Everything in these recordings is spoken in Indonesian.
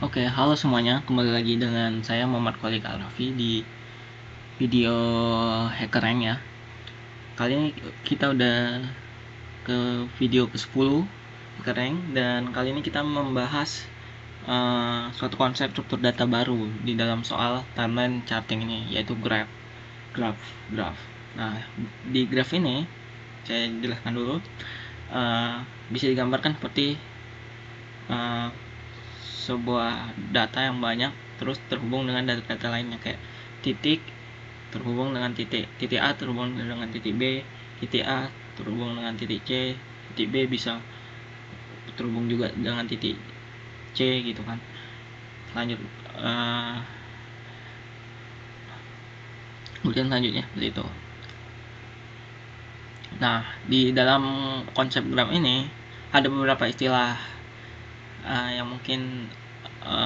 Oke, halo semuanya. Kembali lagi dengan saya Muhammad Kholik Al-Rafi di video HackerRank ya. Kali ini kita udah ke video ke-10 HackerRank, dan kali ini kita membahas suatu konsep struktur data baru di dalam soal timeline charting ini, yaitu graph. Nah, di graph ini saya jelaskan dulu. Bisa digambarkan seperti sebuah data yang banyak terus terhubung dengan data-data lainnya, kayak titik terhubung dengan titik A terhubung dengan titik B, titik A terhubung dengan titik C, titik B bisa terhubung juga dengan titik C gitu kan. Kemudian selanjutnya seperti itu. Nah, di dalam konsep graph ini ada beberapa istilah yang mungkin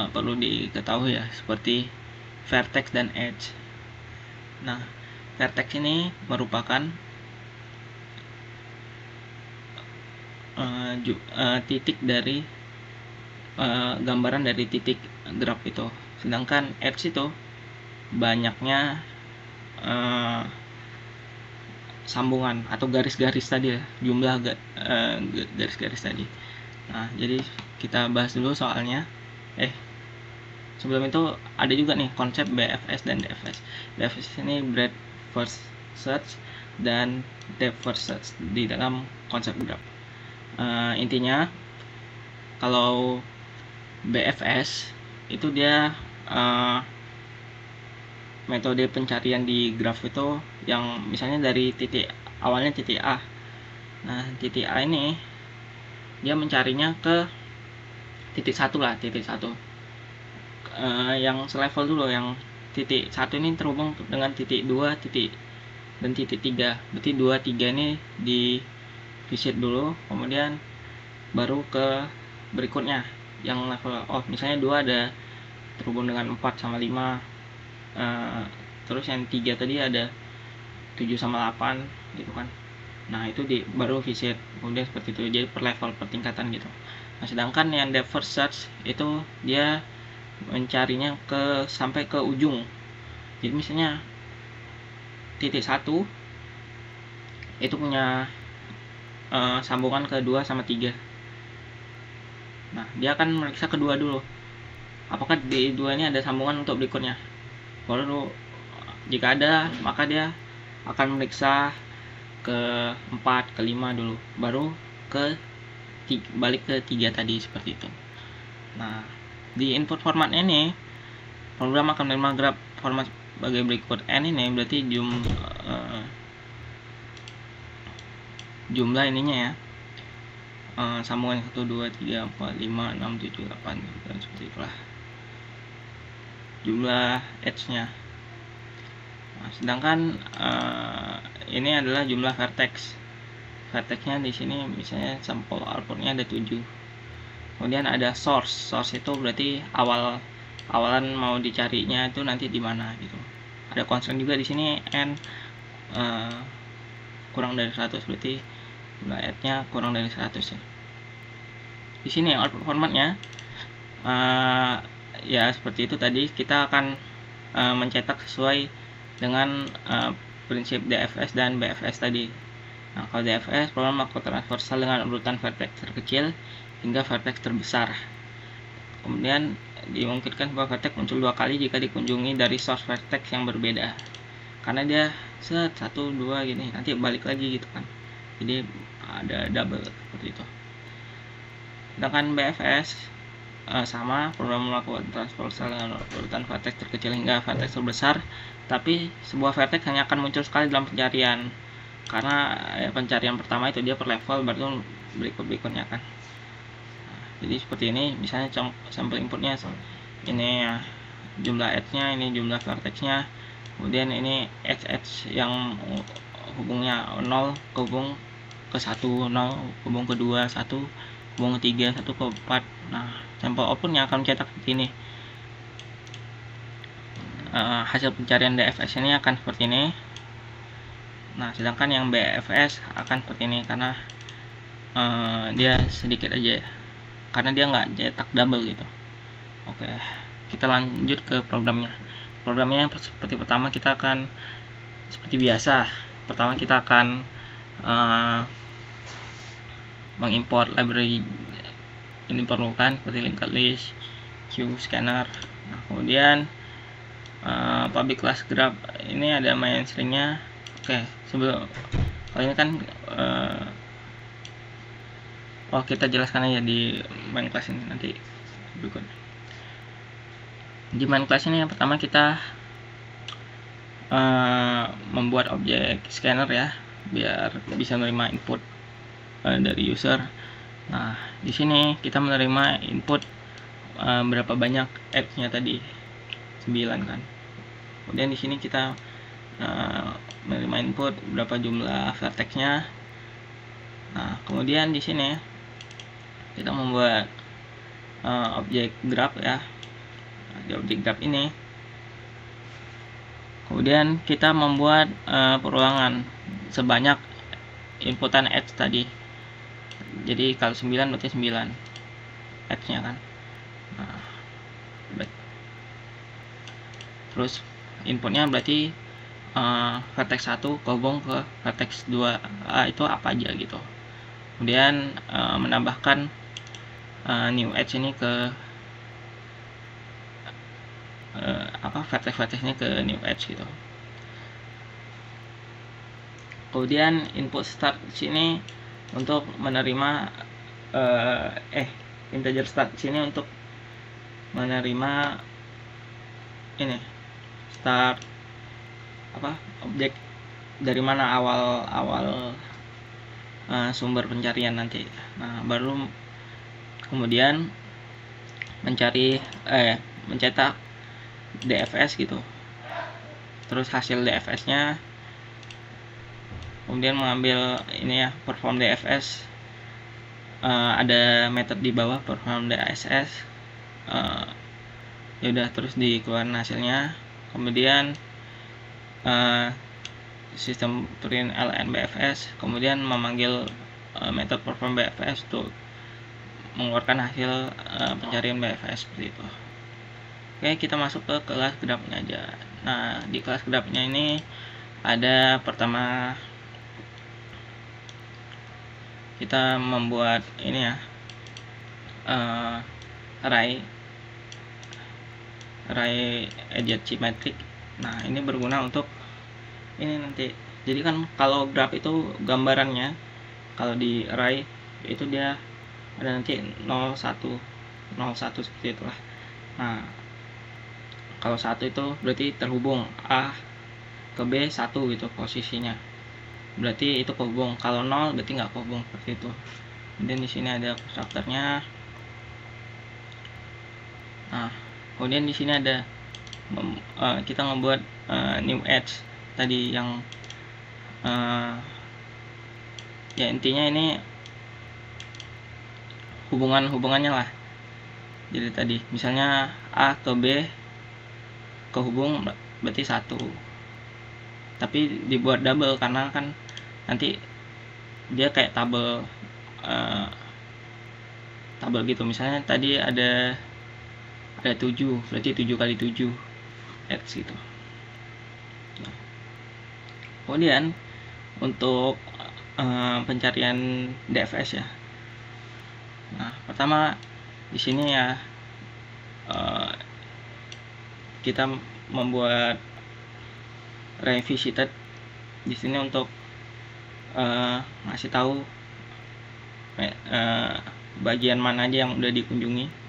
perlu diketahui ya, seperti vertex dan edge. Nah, vertex ini merupakan titik dari gambaran dari titik graph itu, sedangkan edge itu banyaknya sambungan atau garis-garis tadi ya, jumlah garis-garis tadi. Nah, jadi kita bahas dulu soalnya. Sebelum itu ada juga nih konsep BFS dan DFS. BFS ini breadth first search dan depth first search di dalam konsep graph. Intinya kalau BFS itu dia metode pencarian di graph itu yang misalnya dari awalnya titik A. Nah, titik A ini dia mencarinya ke titik satu. Yang selevel dulu, yang titik 1 ini terhubung dengan titik 2 dan titik 3. Berarti 2, 3 ini di visit dulu, kemudian baru ke berikutnya yang level misalnya 2 ada terhubung dengan 4 sama 5, terus yang 3 tadi ada 7 sama 8 gitu kan. Nah, itu baru visit, kemudian seperti itu, jadi per level, per tingkatan gitu. Nah, sedangkan yang depth first search itu dia mencarinya sampai ke ujung. Jadi misalnya titik 1 itu punya sambungan ke 2 sama 3. Nah, dia akan meriksa kedua dulu, apakah di 2 ini ada sambungan untuk berikutnya. Baru jika ada, maka dia akan meriksa ke 4, ke 5 dulu, baru balik ke 3 tadi, seperti itu. Nah, di input format ini program akan menerima graph format sebagai berikut. N ini berarti jumlah ininya ya, sambungan 1, 2, 3, 4, 5, 6, 7, 8 dan seperti itulah jumlah edge-nya. Nah, sedangkan ini adalah jumlah vertex-nya di sini, misalnya sampel outputnya ada 7. Kemudian ada source itu berarti awalan mau dicarinya itu nanti di mana gitu. Ada constraint juga di sini, n kurang dari 100, berarti jumlah edge-nya kurang dari 100 ya. Di sini output formatnya ya seperti itu tadi, kita akan mencetak sesuai dengan prinsip DFS dan BFS tadi. Nah, kalau DFS, program melakukan transversal dengan urutan vertex terkecil hingga vertex terbesar. Kemudian dimungkinkan sebuah vertex muncul 2 kali jika dikunjungi dari source vertex yang berbeda, karena dia 1, 2 gini, nanti balik lagi gitu kan, jadi ada double seperti itu. Sedangkan BFS sama, program melakukan transversal dengan urutan vertex terkecil hingga vertex terbesar, tapi sebuah vertex hanya akan muncul sekali dalam pencarian, karena pencarian pertama itu dia per level, baru berikutnya kan. Jadi seperti ini, misalnya sampel inputnya ini ya, jumlah edge-nya, ini jumlah vertex-nya, kemudian ini edge yang hubungnya 0 hubung ke 1, 0 hubung ke 2, 1 hubung ke 3, 1 ke 4. Nah, sampel outputnya akan mencetak seperti ini. Hasil pencarian DFS ini akan seperti ini. Nah, sedangkan yang BFS akan seperti ini, karena dia sedikit aja ya, karena dia nggak cetak double gitu. Oke, kita lanjut ke programnya. Programnya seperti pertama kita akan seperti biasa. Pertama kita akan mengimport library ini diperlukan seperti linked list, queue scanner. Nah, kemudian public class graph ini ada main stringnya. Oke, sebelum kalau ini kan kita jelaskan aja di main class ini nanti berikutnya. Di main class ini yang pertama kita membuat objek scanner ya, biar bisa menerima input dari user. Nah, di sini kita menerima input berapa banyak edge-nya tadi, 9 kan. Kemudian di sini kita menerima input berapa jumlah vertex-nya. Nah, kemudian di sini kita membuat objek graph ya. Nah, di objek graph ini kemudian kita membuat perulangan sebanyak inputan edge tadi. Jadi kalau 9 berarti 9 edge-nya kan. Nah, terus inputnya berarti vertex 1 kehubung ke vertex 2 itu apa aja gitu. Kemudian menambahkan new edge ini ke vertex-vertexnya ke new edge gitu. Kemudian input start sini untuk menerima integer start sini untuk menerima ini start objek dari mana awal sumber pencarian nanti. Nah, baru kemudian mencetak DFS gitu. Terus hasil DFS-nya kemudian mengambil ini ya, perform DFS. Ada method di bawah perform DSS. Ya udah, terus dikeluarin hasilnya. Kemudian sistem print ln BFS, kemudian memanggil method perform BFS untuk mengeluarkan hasil pencarian BFS seperti itu. Oke, kita masuk ke kelas graph-nya aja. Nah, di kelas graph-nya ini ada pertama kita membuat ini ya, array edge symmetric. Nah, ini berguna untuk ini nanti. Jadi kan kalau graph itu gambarannya kalau di array itu dia ada nanti 0 1 seperti itulah. Nah, kalau 1 itu berarti terhubung A ke B 1 gitu posisinya. Berarti itu kehubung. Kalau 0 berarti nggak kehubung, seperti itu. Kemudian di sini ada konstruktornya. Nah, kemudian di sini ada kita membuat new edge tadi yang ya intinya ini hubungannya lah. Jadi tadi misalnya A ke B kehubung berarti 1, tapi dibuat double karena kan nanti dia kayak tabel gitu. Misalnya tadi ada 7, berarti 7 kali 7 edge gitu. Nah, kemudian untuk pencarian DFS ya. Nah, pertama di sini ya kita membuat revisited di sini untuk ngasih tahu bagian mana aja yang udah dikunjungi.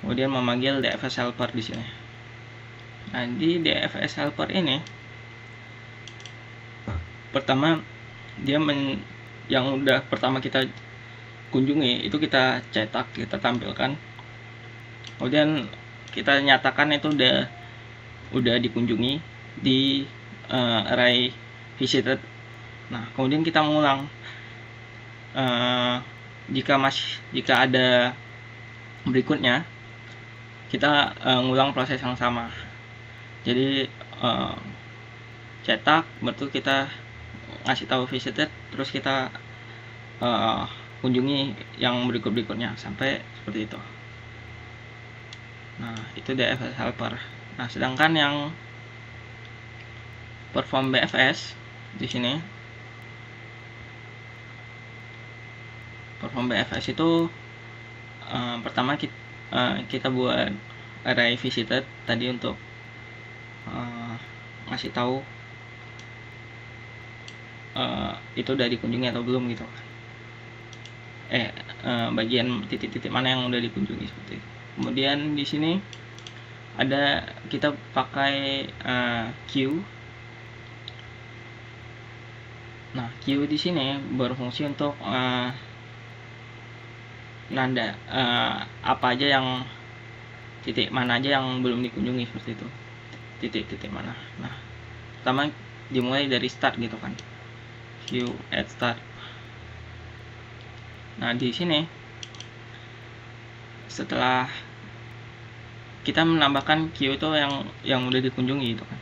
Kemudian memanggil DFS helper di sini. Nah, di DFS helper ini pertama dia yang udah pertama kita kunjungi itu kita cetak, kita tampilkan. Kemudian kita nyatakan itu udah dikunjungi di array visited. Nah, kemudian kita mengulang jika ada berikutnya, kita ngulang proses yang sama. Jadi cetak, betul kita ngasih tahu visited, terus kita kunjungi yang berikutnya sampai seperti itu. Nah, itu DFS helper. Nah, sedangkan yang perform BFS di sini, perform BFS itu pertama kita buat array visited tadi untuk ngasih tahu itu udah dikunjungi atau belum gitu. Bagian titik-titik mana yang udah dikunjungi seperti itu. Kemudian di sini ada kita pakai queue. Nah, queue di sini berfungsi untuk nanda apa aja yang titik mana aja yang belum dikunjungi seperti itu. Titik-titik mana. Nah, pertama dimulai dari start gitu kan. Queue at start. Nah, di sini setelah kita menambahkan queue itu yang udah dikunjungi gitu kan.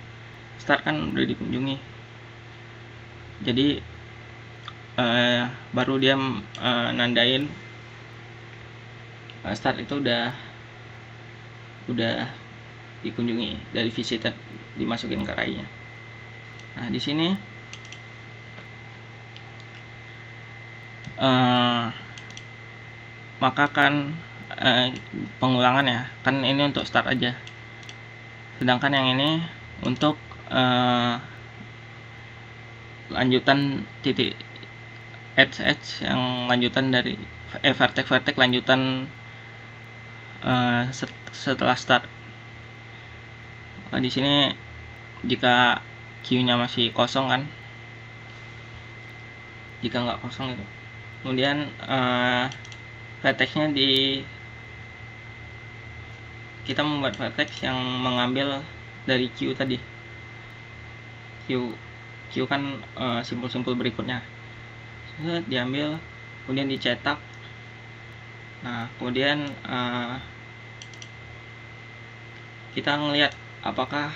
Start kan udah dikunjungi. Jadi baru dia nandain start itu udah dikunjungi, dari visited dimasukin ke array-nya. Nah, di sini maka kan pengulangan ya, kan ini untuk start aja, sedangkan yang ini untuk lanjutan titik edge yang lanjutan dari vertex lanjutan setelah start. Nah, di sini jika queue-nya masih kosong kan, jika nggak kosong itu, kemudian vertex-nya kita membuat vertex yang mengambil dari queue tadi. Queue kan simpul-simpul berikutnya diambil, kemudian dicetak. Nah, kemudian kita ngelihat apakah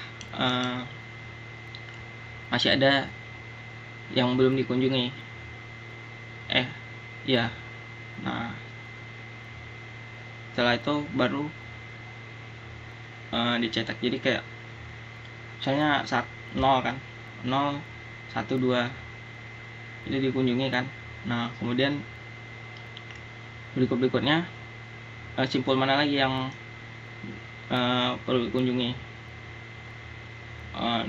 masih ada yang belum dikunjungi. Ya. Nah, setelah itu baru dicetak. Jadi kayak misalnya 0 kan, 0, 1, 2 itu dikunjungi kan. Nah, kemudian berikutnya simpul mana lagi yang perlu dikunjungi. 0,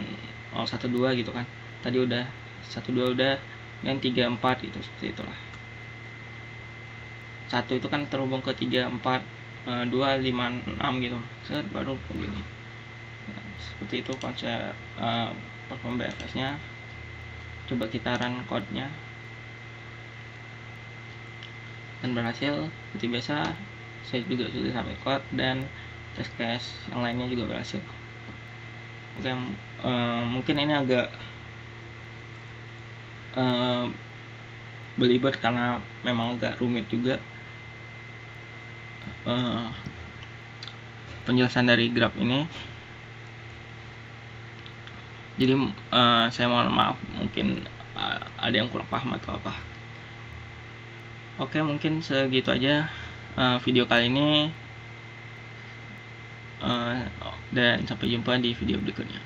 1, 2 gitu kan. Tadi udah 1, 2 udah, dan 3, 4 gitu, seperti itulah. 1 itu kan terhubung ke 3, 4, 2, 5, 6 gitu. Baru begini. Nah, seperti itu konsep perform BFS-nya. Coba kita run code-nya. Dan berhasil. Seperti biasa, saya juga sudah sampai code dan test case yang lainnya juga berhasil. Oke, mungkin ini agak belibet karena memang agak rumit juga penjelasan dari graph ini. Jadi saya mohon maaf, mungkin ada yang kurang paham atau apa. Oke, mungkin segitu aja video kali ini, dan sampai jumpa di video berikutnya.